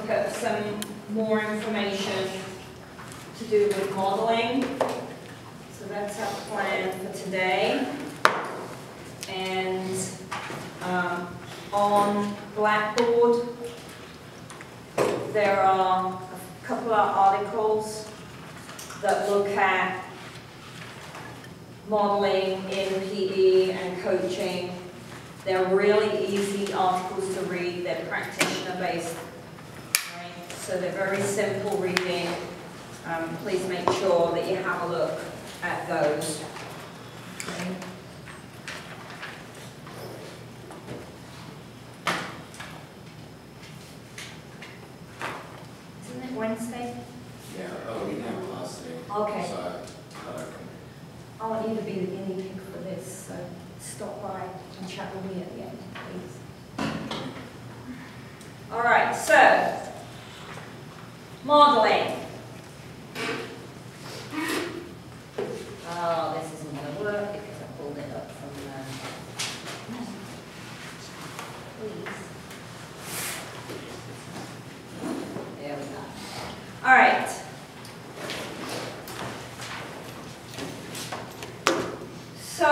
look at some more information to do with modeling. So that's our plan for today. And on Blackboard, there are a couple of articles that look at modeling in PE and coaching. They're really easy articles to read. They're practitioner-based, right? So they're very simple reading. Please make sure that you have a look at those. Okay. Isn't it Wednesday? Yeah, oh, we have a class today. Okay. So, I want you to be the guinea pig for this, so stop by and chat with me at the end, please. All right, so modeling. Oh, this isn't going to work because I pulled it up from please. There we go. All right. So,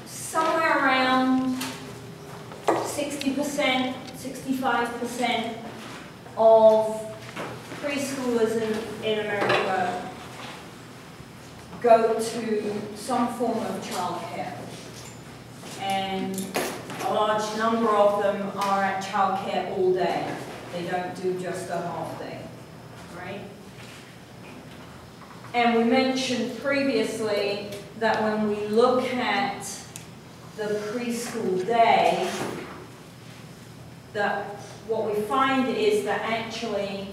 somewhere around 60%, 65% of preschoolers in America go to some form of childcare. And a large number of them are at childcare all day. They don't do just a half day, right? And we mentioned previously that when we look at the preschool day, that what we find is that actually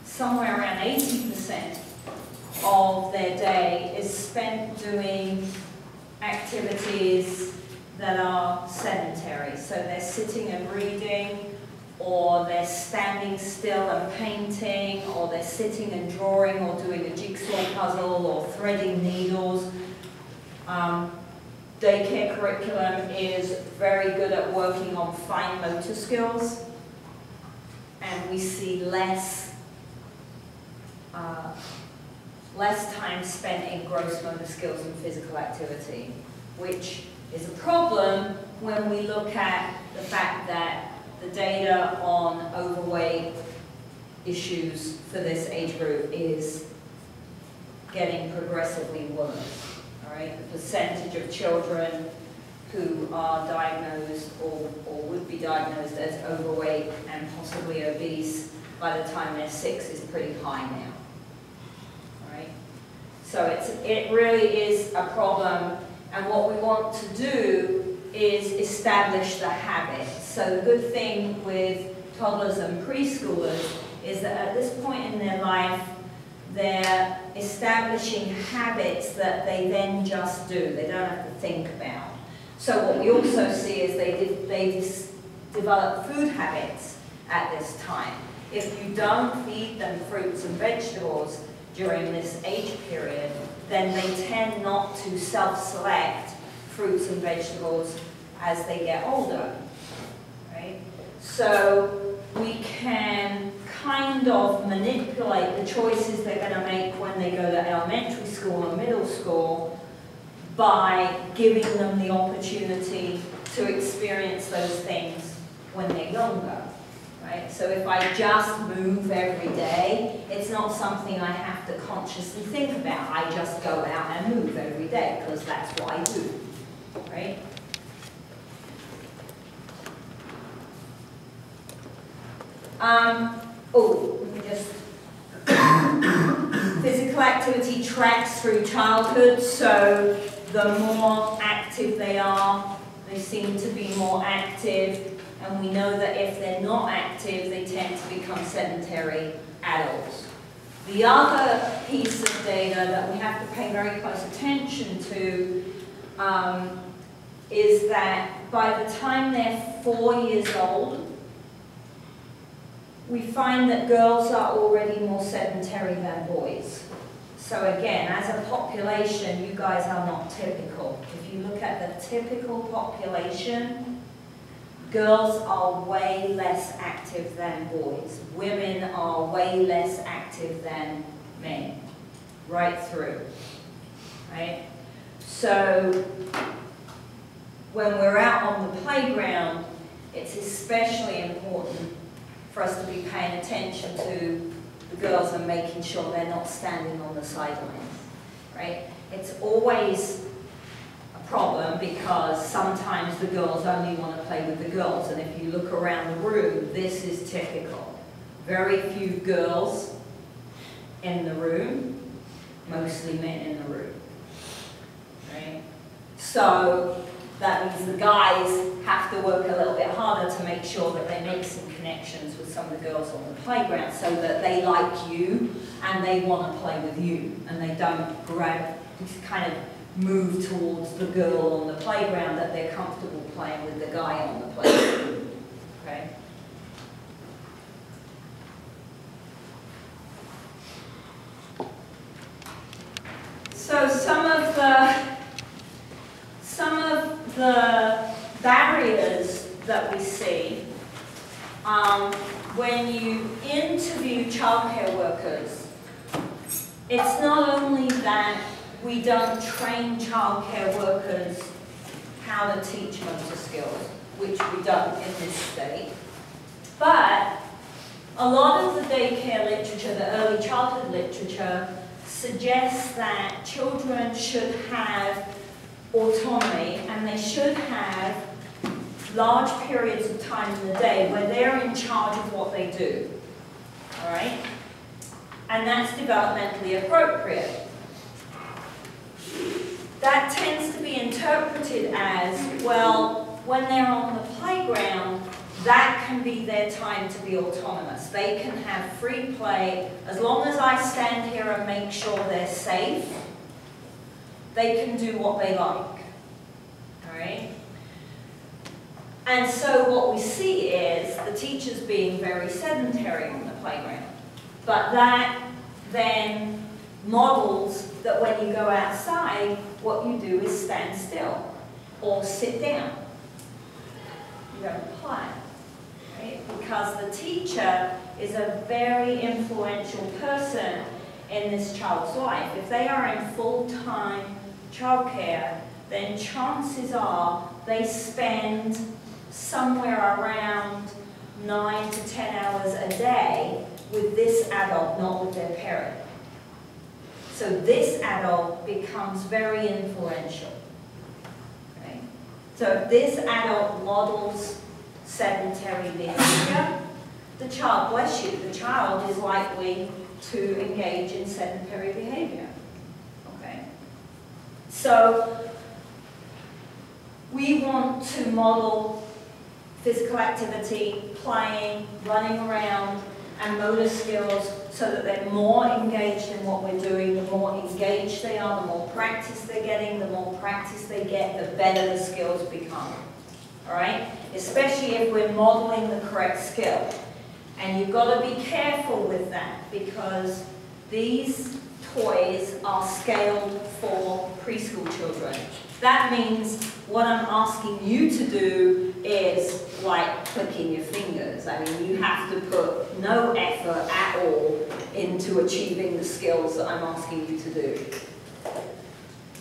somewhere around 80% of their day is spent doing activities that are sedentary. So they're sitting and reading, or they're standing still and painting, or they're sitting and drawing, or doing a jigsaw puzzle, or threading needles. Daycare curriculum is very good at working on fine motor skills, and we see less time spent in gross motor skills and physical activity, which is a problem when we look at the fact that the data on overweight issues for this age group is getting progressively worse. All right, the percentage of children who are diagnosed or would be diagnosed as overweight and possibly obese by the time they're 6 is pretty high now. All right, so it really is a problem, and what we want to do is establish the habit. So the good thing with toddlers and preschoolers is that at this point in their life, they're establishing habits that they then just do. They don't have to think about. So what we also see is they develop food habits at this time. If you don't feed them fruits and vegetables during this age period, then they tend not to self-select fruits and vegetables as they get older, right? So we can kind of manipulate the choices they're going to make when they go to elementary school and middle school by giving them the opportunity to experience those things when they're younger, right? So if I just move every day, it's not something I have to consciously think about. I just go out and move every day because that's what I do, right? Let me just... Physical activity tracks through childhood, so the more active they are, they seem to be more active, and we know that if they're not active, they tend to become sedentary adults. The other piece of data that we have to pay very close attention to is that by the time they're 4 years old, we find that girls are already more sedentary than boys. So again, as a population, you guys are not typical. If you look at the typical population, girls are way less active than boys. Women are way less active than men, right through, right? So when we're out on the playground, it's especially important for us to be paying attention to the girls and making sure they're not standing on the sidelines, right? It's always a problem because sometimes the girls only want to play with the girls, and if you look around the room, this is typical. Very few girls in the room, mostly men in the room, right? So that means the guys have to work a little bit harder to make sure that they make some connections with some of the girls on the playground so that they like you and they want to play with you and they don't just kind of move towards the girl on the playground that they're comfortable playing with the guy on the playground. Okay? So some of the barriers that we see when you interview childcare workers, it's not only that we don't train childcare workers how to teach motor skills, which we don't in this state, but a lot of the daycare literature, the early childhood literature, suggests that children should have autonomy and they should have large periods of time in the day where they're in charge of what they do, all right? And that's developmentally appropriate. That tends to be interpreted as, well, when they're on the playground, that can be their time to be autonomous. They can have free play. As long as I stand here and make sure they're safe, they can do what they like, all right? And so what we see is the teachers being very sedentary on the playground. But that then models that when you go outside, what you do is stand still or sit down. You don't play, right? Because the teacher is a very influential person in this child's life. If they are in full-time childcare, then chances are they spend somewhere around 9 to 10 hours a day with this adult, not with their parent. So this adult becomes very influential. Okay? So if this adult models sedentary behavior, the child, bless you, the child is likely to engage in sedentary behavior. Okay? So we want to model physical activity, playing, running around, and motor skills so that they're more engaged in what we're doing. The more engaged they are, the more practice they're getting. The more practice they get, the better the skills become. All right? Especially if we're modeling the correct skill. And you've got to be careful with that because these toys are scaled for preschool children. That means what I'm asking you to do is like clicking your fingers. I mean, you have to put no effort at all into achieving the skills that I'm asking you to do.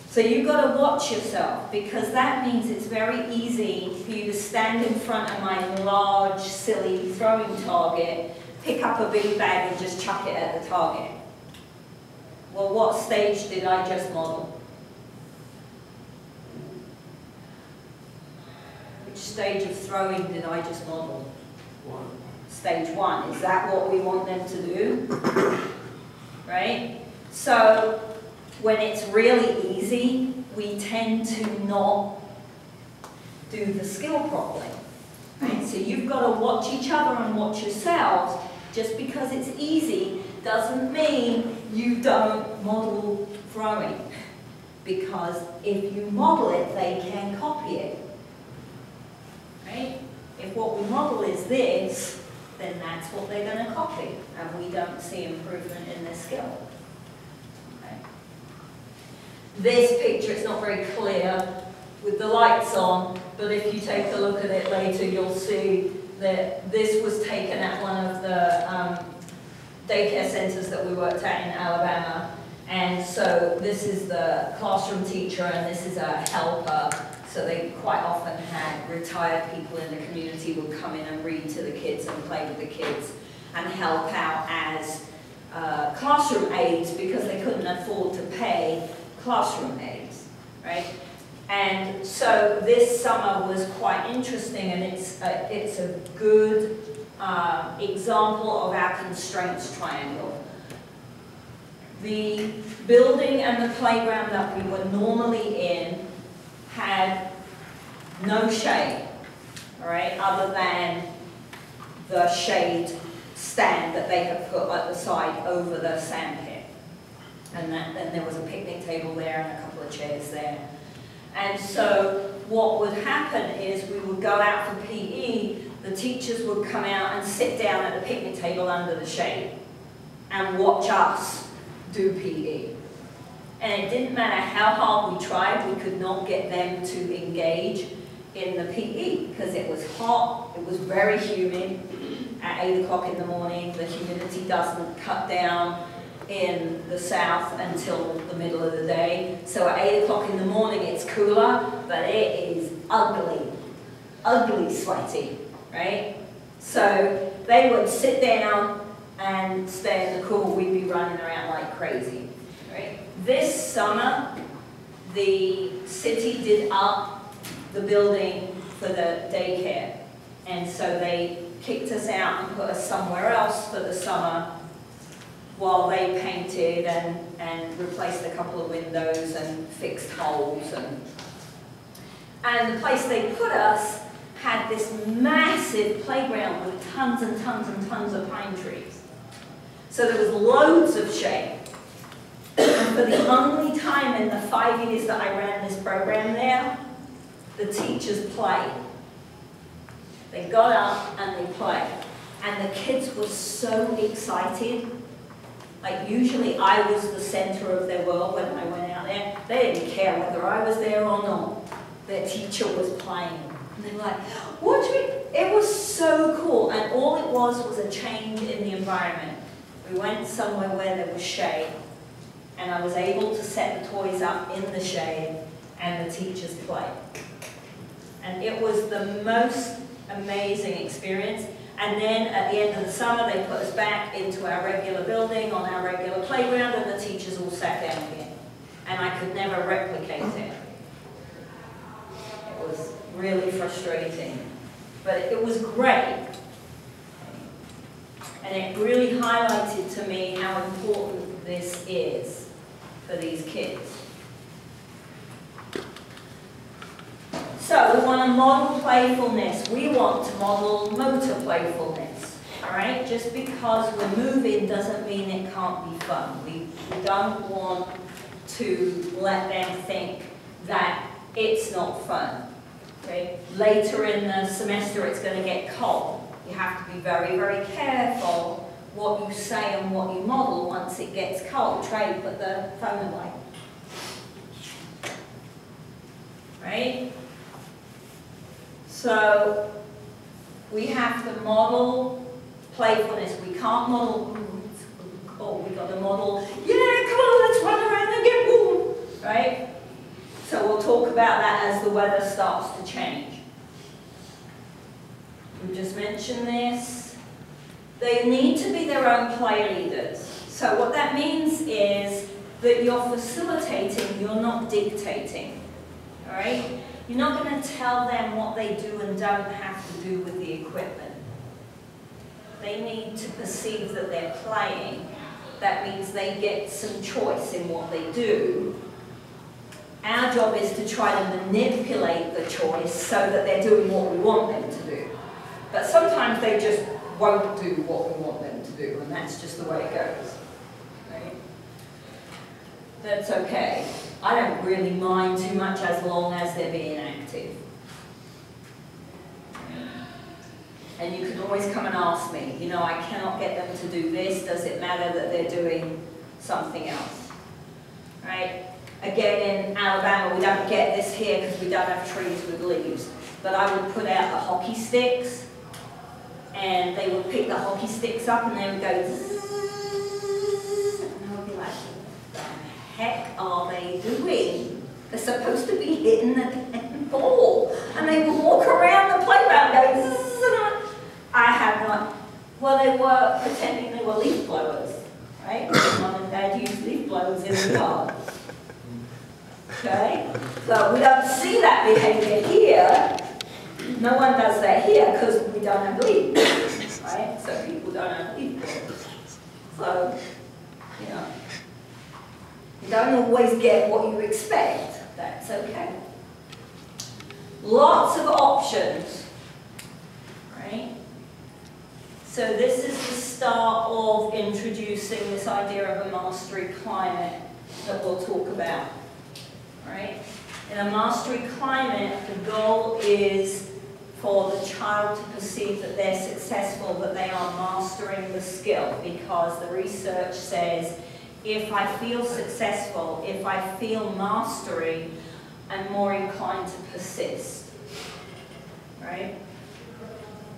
So you've got to watch yourself because that means it's very easy for you to stand in front of my large, silly throwing target, pick up a big bag and just chuck it at the target. Well, what stage did I just model? Which stage of throwing did I just model? Stage 1. Is that what we want them to do? Right? So when it's really easy, we tend to not do the skill properly. Right? So you've got to watch each other and watch yourselves. Just because it's easy doesn't mean you don't model throwing. Because if you model it, they can copy it. Right? If what we model is this, then that's what they're going to copy, and we don't see improvement in their skill. Okay? This picture, it's not very clear, with the lights on, but if you take a look at it later, you'll see that this was taken at one of the daycare centers that we worked at in Alabama. And so this is the classroom teacher and this is a helper. So they quite often had retired people in the community would come in and read to the kids and play with the kids and help out as classroom aides because they couldn't afford to pay classroom aides, right? And so this summer was quite interesting, and it's a good example of our constraints triangle. The building and the playground that we were normally in had no shade, all right, other than the shade stand that they had put at the side over the sand pit. And then there was a picnic table there and a couple of chairs there. And so what would happen is we would go out for PE, the teachers would come out and sit down at the picnic table under the shade and watch us do PE. And it didn't matter how hard we tried, we could not get them to engage in the PE because it was hot, it was very humid. At 8 o'clock in the morning, the humidity doesn't cut down in the south until the middle of the day. So at 8 o'clock in the morning it's cooler, but it is ugly, ugly sweaty, right? So they would sit down and stay in the cool, we'd be running around like crazy, right? This summer, the city did up the building for the daycare, and so they kicked us out and put us somewhere else for the summer while they painted and replaced a couple of windows and fixed holes. And the place they put us had this massive playground with tons and tons and tons of pine trees. So there was loads of shade. And for the only time in the 5 years that I ran this program there, the teachers played. They got up and they played. And the kids were so excited. Like usually I was the center of their world when I went out there. They didn't care whether I was there or not. Their teacher was playing. And they were like, watch me. It was so cool. And all it was a change in the environment. We went somewhere where there was shade. And I was able to set the toys up in the shade and the teachers played. And it was the most amazing experience. And then at the end of the summer, they put us back into our regular building on our regular playground, and the teachers all sat down again. And I could never replicate it. It was really frustrating. But it was great. And it really highlighted to me how important this is for these kids. So we want to model playfulness. We want to model motor playfulness. All right? Just because we're moving doesn't mean it can't be fun. We don't want to let them think that it's not fun. Okay? Later in the semester it's going to get cold. You have to be very, very careful what you say and what you model once it gets cold. Trey, put the phone away. Right? So we have to model playfulness. We can't model, oh, we got to model, yeah, come on, let's run around and get warm, right? So we'll talk about that as the weather starts to change. We just mentioned this. They need to be their own play leaders. So what that means is that you're facilitating, you're not dictating, all right? You're not going to tell them what they do and don't have to do with the equipment. They need to perceive that they're playing. That means they get some choice in what they do. Our job is to try to manipulate the choice so that they're doing what we want them to do. But sometimes they just won't do what we want them to do, and that's just the way it goes. Right? That's okay. I don't really mind too much as long as they're being active. And you can always come and ask me, you know, I cannot get them to do this. Does it matter that they're doing something else? Right? Again, in Alabama, we don't get this here because we don't have trees with leaves. But I would put out the hockey sticks, and they would pick the hockey sticks up, and they would go zzz, and I would be like, what the heck are they doing? They're supposed to be hitting the damn ball. And they would walk around the playground going zzz, and I had not. Well, they were pretending they were leaf blowers, right? Mum and Dad used leaf blowers in the yard. Okay? So we don't see that behavior here. No one does that here because we don't have leaves, right? So people don't have leaf blowers. So, you know, you don't always get what you expect. That's okay. Lots of options, right? So this is the start of introducing this idea of a mastery climate that we'll talk about, right? In a mastery climate, the goal is for the child to perceive that they're successful, that they are mastering the skill, because the research says if I feel successful, if I feel mastery, I'm more inclined to persist, right?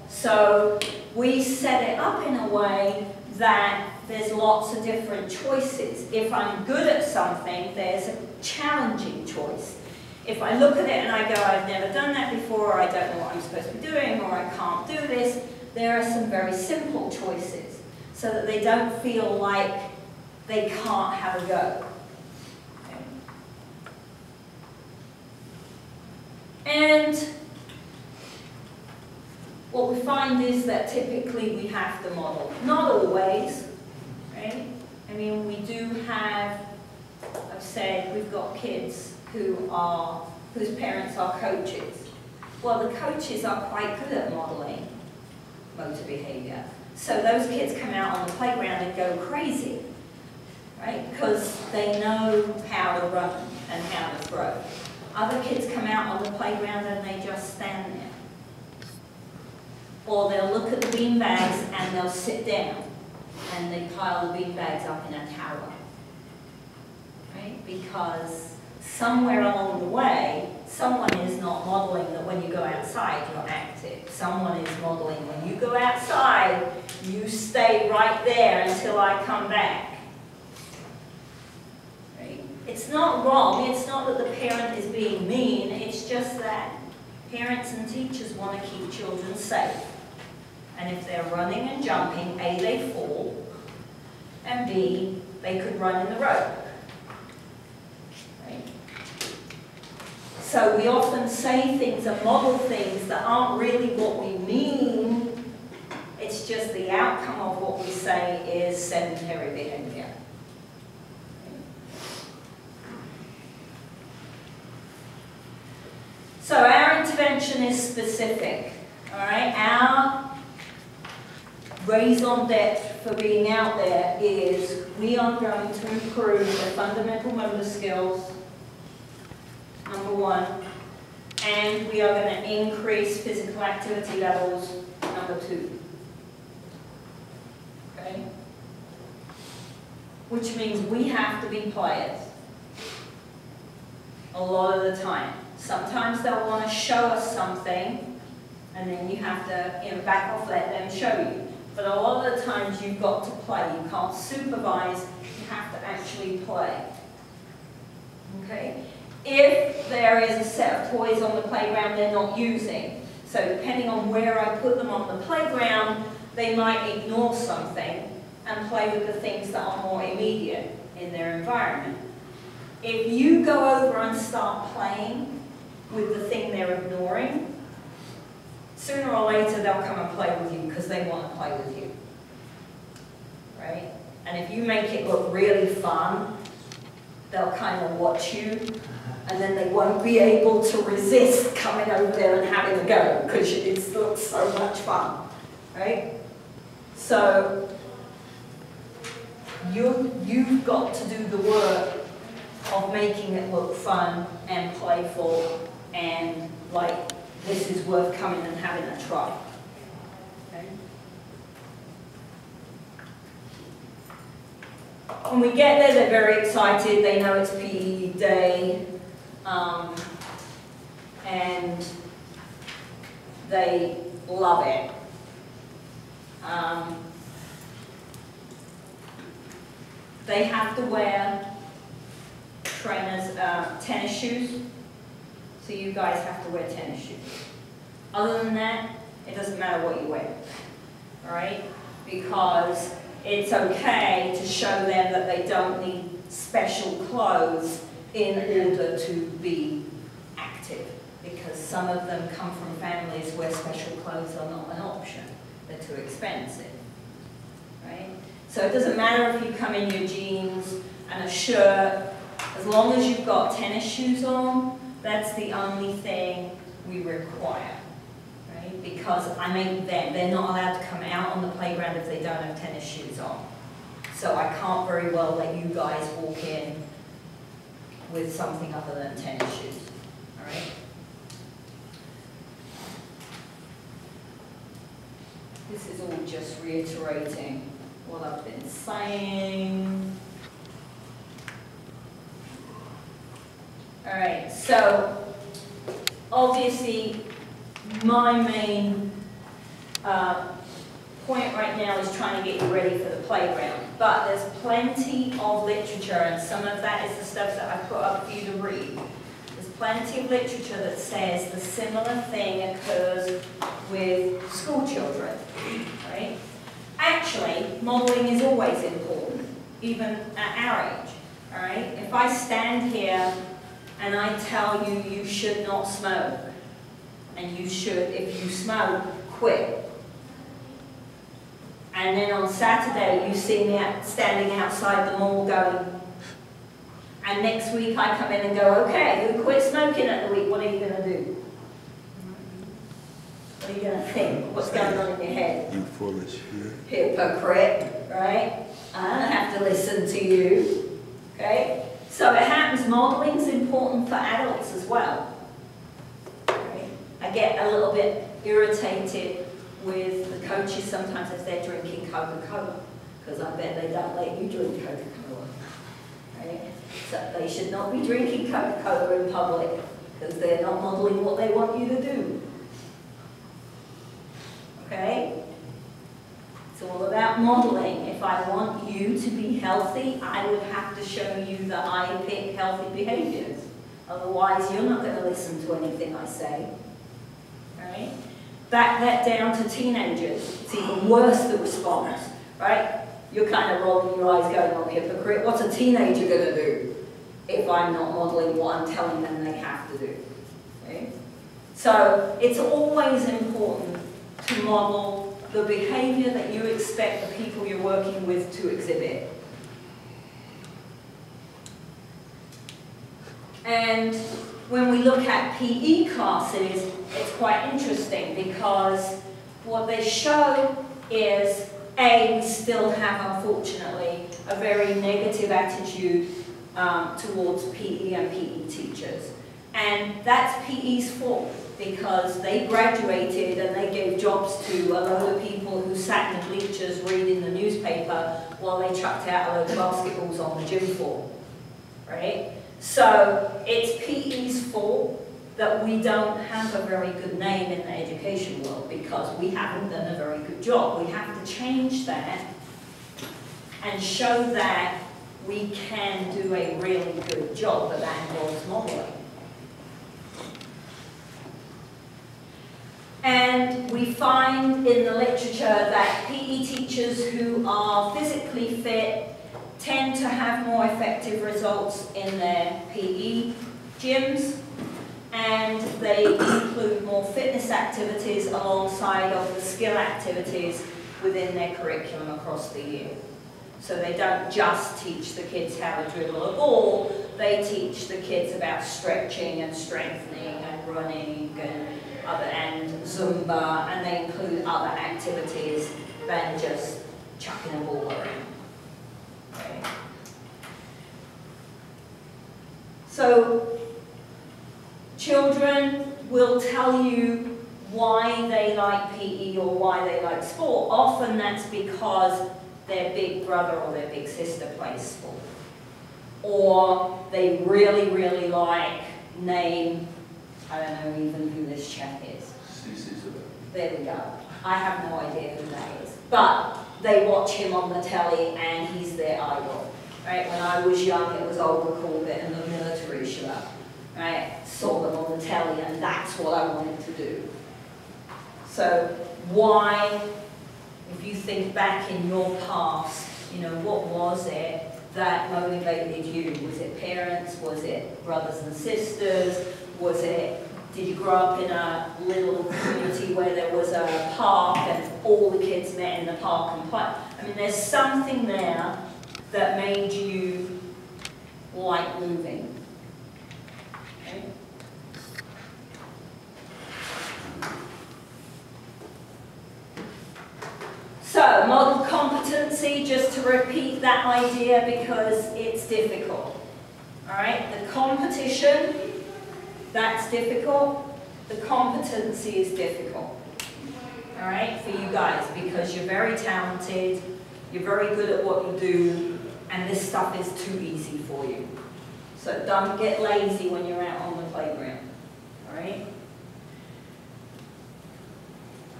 So we set it up in a way that there's lots of different choices. If I'm good at something, there's a challenging choice. If I look at it and I go, I've never done that before, or I don't know what I'm supposed to be doing, or I can't do this, there are some very simple choices so that they don't feel like they can't have a go. Okay. And what we find is that typically we have to model. Not always, right? I mean, we do have, I've said, we've got kids whose parents are coaches. Well, the coaches are quite good at modeling motor behavior. So those kids come out on the playground and go crazy, right? Because they know how to run and how to throw. Other kids come out on the playground and they just stand there. Or they'll look at the beanbags and they'll sit down and they pile the beanbags up in a tower, right? Because somewhere along the way, someone is not modeling that when you go outside, you're active. Someone is modeling when you go outside, you stay right there until I come back. Right? It's not wrong. It's not that the parent is being mean. It's just that parents and teachers want to keep children safe. And if they're running and jumping, A, they fall, and B, they could run in the road. Right? So we often say things and model things that aren't really what we mean. It's just the outcome of what we say is sedentary behavior. So our intervention is specific. All right? Our raison d'etre for being out there is we are going to improve the fundamental motor skills, number one, and we are going to increase physical activity levels, number two. Okay? Which means we have to be players a lot of the time. Sometimes they'll want to show us something, and then you have to, back off, let them show you. But a lot of the times you've got to play. You can't supervise, you have to actually play. Okay? If there is a set of toys on the playground they're not using, so depending on where I put them on the playground, they might ignore something and play with the things that are more immediate in their environment. If you go over and start playing with the thing they're ignoring, sooner or later they'll come and play with you because they want to play with you, right? And if you make it look really fun, they'll kind of watch you, and then they won't be able to resist coming over there and having a go because it looks so much fun, right? So you've got to do the work of making it look fun and playful and like this is worth coming and having a try. Okay? When we get there, they're very excited. They know it's PE. day, and they love it. They have to wear tennis shoes, so you guys have to wear tennis shoes. Other than that, it doesn't matter what you wear, all right? Because it's okay to show them that they don't need special clothes in order to be active, because some of them come from families where special clothes are not an option. They're too expensive, right? So it doesn't matter if you come in your jeans and a shirt, as long as you've got tennis shoes on, that's the only thing we require, right? Because I mean, they're not allowed to come out on the playground if they don't have tennis shoes on. So I can't very well let you guys walk in with something other than tennis shoes, all right? This is all just reiterating what I've been saying. All right, so obviously my main point right now is trying to get you ready for the playground, but there's plenty of literature, and some of that is the stuff that I put up for you to read. There's plenty of literature that says the similar thing occurs with school children, right? Actually, modeling is always important, even at our age, all right? If I stand here and I tell you you should not smoke, and you should, if you smoke, quit. And then on Saturday you see me standing outside the mall going, and next week I come in and go, okay, who quit smoking at the week, what are you going to do? What are you going to think? What's going on in your head? You foolish. Hypocrite, right? I don't have to listen to you, okay? So it happens, modeling is important for adults as well. Right? I get a little bit irritated with the coaches sometimes if they're drinking Coca-Cola, because I bet they don't let you drink Coca-Cola. Right? So they should not be drinking Coca-Cola in public, because they're not modeling what they want you to do. Okay? It's all about modeling. If I want you to be healthy, I would have to show you that I pick healthy behaviors. Otherwise, you're not going to listen to anything I say. Right? Back that down to teenagers. It's even worse, the response. Right? You're kind of rolling your eyes going, oh, hypocrite. What's a teenager going to do if I'm not modeling what I'm telling them they have to do? Okay? So it's always important to model the behavior that you expect the people you're working with to exhibit. And when we look at PE classes, it's quite interesting because what they show is, A, we still have, unfortunately, a very negative attitude towards PE and PE teachers. And that's PE's fault, because they graduated and they gave jobs to a load of people who sat in the bleachers reading the newspaper while they chucked out a load of basketballs on the gym floor, right? So it's PE's fault that we don't have a very good name in the education world, because we haven't done a very good job. We have to change that and show that we can do a really good job, but that involves modeling. And we find in the literature that PE teachers who are physically fit tend to have more effective results in their PE gyms, and they include more fitness activities alongside of the skill activities within their curriculum across the year. So they don't just teach the kids how to dribble a ball, they teach the kids about stretching and strengthening and running and Zumba, and they include other activities than just chucking a ball around. Okay. So children will tell you why they like PE or why they like sport. Often that's because their big brother or their big sister plays sport. or they really, really like name, I don't know even who this chap is. There we go. I have no idea who that is. But they watch him on the telly and he's their idol. Right? When I was young, it was Olga Corbett and the military show. Right? Saw them on the telly and that's what I wanted to do. So why, if you think back in your past, you know, what was it that motivated you? Was it parents? Was it brothers and sisters? Was it, did you grow up in a little community where there was a park and all the kids met in the park and played? I mean, there's something there that made you like moving. Okay? So, model competency, just to repeat that idea because it's difficult. All right, the competition, that's difficult. The competency is difficult. All right, for you guys, because you're very talented, you're very good at what you do, and this stuff is too easy for you. So don't get lazy when you're out on the playground. All right?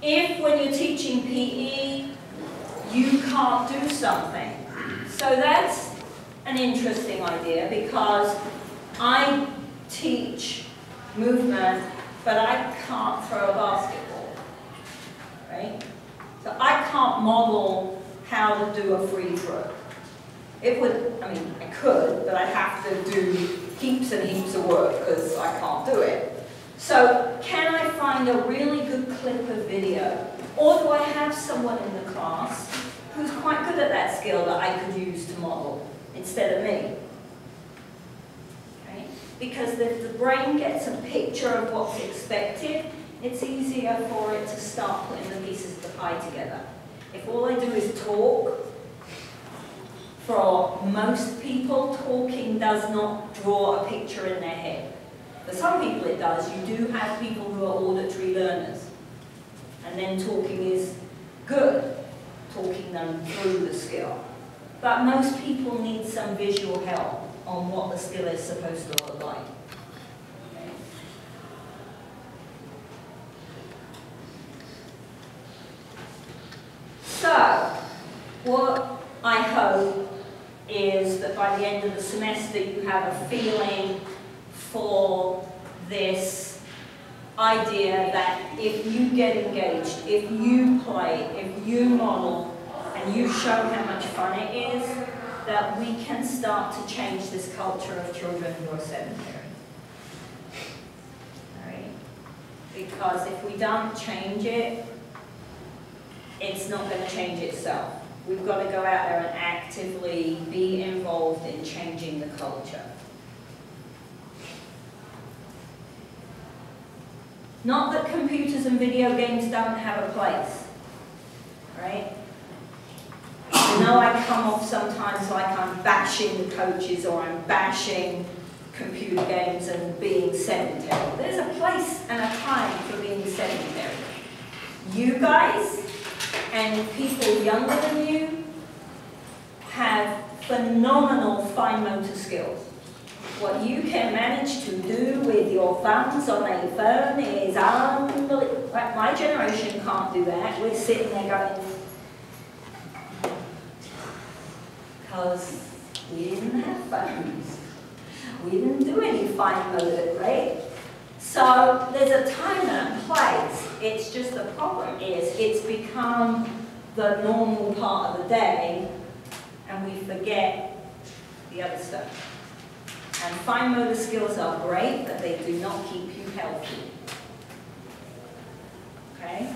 If when you're teaching PE, you can't do something. So that's an interesting idea because I teach movement, but I can't throw a basketball, right? So I can't model how to do a free throw. It would, I mean, I could, but I'd have to do heaps and heaps of work because I can't do it. So can I find a really good clip of video? Or do I have someone in the class who's quite good at that skill that I could use to model instead of me? Okay? Because if the brain gets a picture of what's expected, it's easier for it to start putting the pieces of the pie together. If all I do is talk, for most people, talking does not draw a picture in their head. For some people it does. You do have people who are auditory learners. And then talking is good, talking them through the skill. But most people need some visual help on what the skill is supposed to look like. Okay. So, what I hope is that by the end of the semester you have a feeling for this idea that if you get engaged, if you play, if you model, and you show how much fun it is, that we can start to change this culture of children who are sedentary. All right? Because if we don't change it, it's not going to change itself. We've got to go out there and actively be involved in changing the culture. Not that computers and video games don't have a place, right? I know I come off sometimes like I'm bashing the coaches or I'm bashing computer games and being sedentary. There's a place and a time for being sedentary. You guys and people younger than you have phenomenal fine motor skills. What you can manage to do with your thumbs on a phone is unbelievable. My generation can't do that. We're sitting there going, because we didn't have phones. We didn't do any fine motor, right? So there's a time and a place. It's just the problem is it's become the normal part of the day and we forget the other stuff. And fine motor skills are great, but they do not keep you healthy. Okay?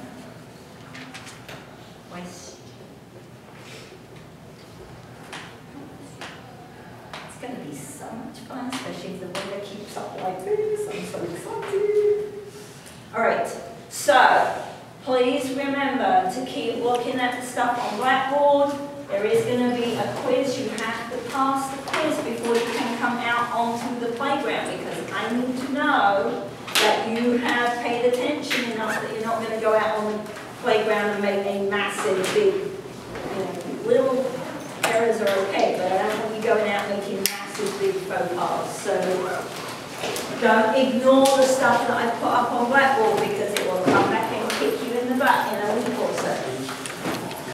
It's going to be so much fun, especially if the weather keeps up like this. I'm so excited. All right, so please remember to keep looking at the stuff on Blackboard. There is going to be a quiz. You have to pass the quiz before you can come out onto the playground because I need to know that you have paid attention enough that you're not going to go out on the playground and make a massive, big, little errors are okay, but I don't want you going out making massive, big co-paths. So don't ignore the stuff that I put up on Blackboard because it will come back and kick you in the butt in a